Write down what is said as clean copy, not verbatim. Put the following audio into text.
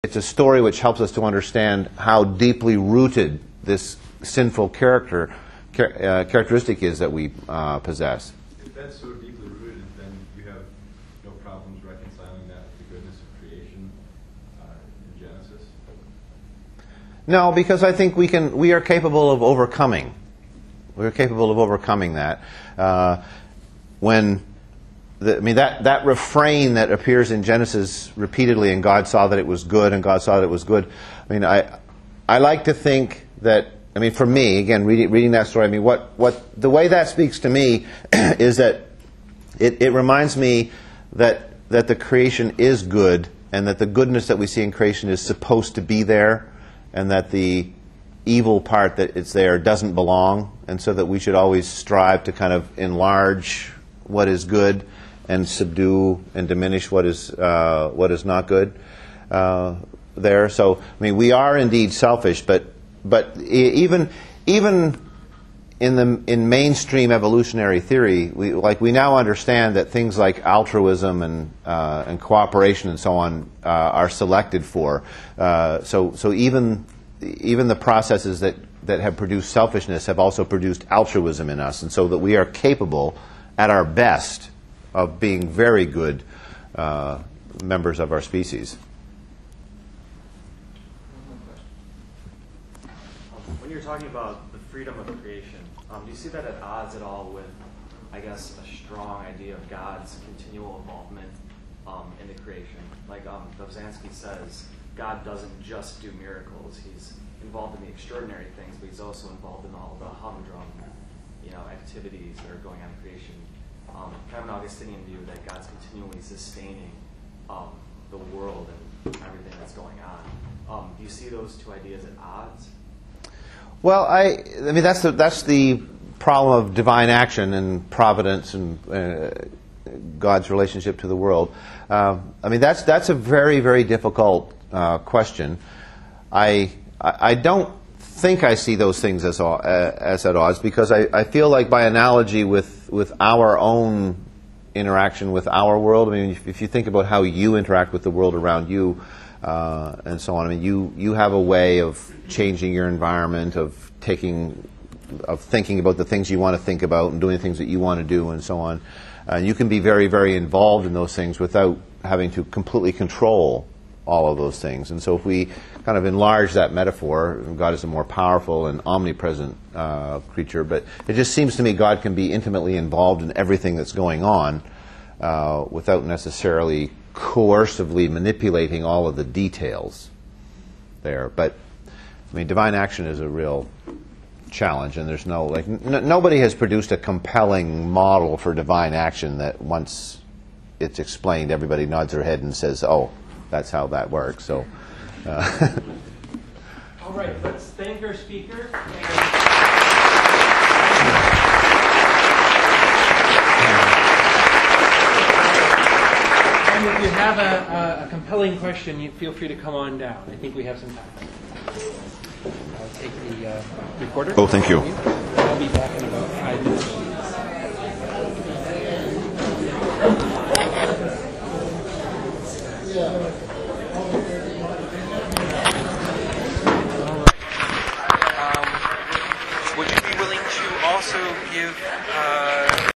It's a story which helps us to understand how deeply rooted this sinful characteristic is that we possess. If that's so deeply rooted, then you have no problems reconciling that with the goodness of creation in Genesis? No, because I think we are capable of overcoming. We're capable of overcoming that. That refrain that appears in Genesis repeatedly, and God saw that it was good, and God saw that it was good. I mean, I like to think that, I mean, for me, again, reading that story, I mean, what the way that speaks to me is that it reminds me that the creation is good, and that the goodness that we see in creation is supposed to be there, and that the evil part that it's there doesn't belong, and so that we should always strive to kind of enlarge what is good and subdue and diminish what is not good there. So, I mean, we are indeed selfish, but even in mainstream evolutionary theory, we now understand that things like altruism and cooperation and so on are selected for. So even the processes that have produced selfishness have also produced altruism in us, and so that we are capable, at our best, of being very good members of our species. When you're talking about the freedom of creation, do you see that at odds at all with, I guess, a strong idea of God's continual involvement in the creation? Like Dobzhansky says, God doesn't just do miracles. He's involved in the extraordinary things, but he's also involved in all the humdrum, activities that are going on in creation. Kind of an Augustinian view that God's continually sustaining the world and everything that's going on. Do you see those two ideas at odds? Well, I mean that's the problem of divine action and providence and God's relationship to the world. I mean that's a very, very difficult question. I don't think I see those things as at odds, because I feel like, by analogy with our own interaction with our world, I mean, if you think about how you interact with the world around you and so on, I mean, you have a way of changing your environment, of thinking about the things you want to think about and doing the things that you want to do and so on. And you can be very, very involved in those things without having to completely control all of those things. And so if we kind of enlarge that metaphor, God is a more powerful and omnipresent creature, but it just seems to me God can be intimately involved in everything that's going on without necessarily coercively manipulating all of the details there. But I mean, divine action is a real challenge, and there's nobody has produced a compelling model for divine action that once it's explained, everybody nods their head and says, "Oh, that's how that works." So. All right, let's thank our speaker. And if you have a compelling question, you feel free to come on down. I think we have some time. I'll take the recorder. Oh, thank you. I'll be back in about 5 minutes.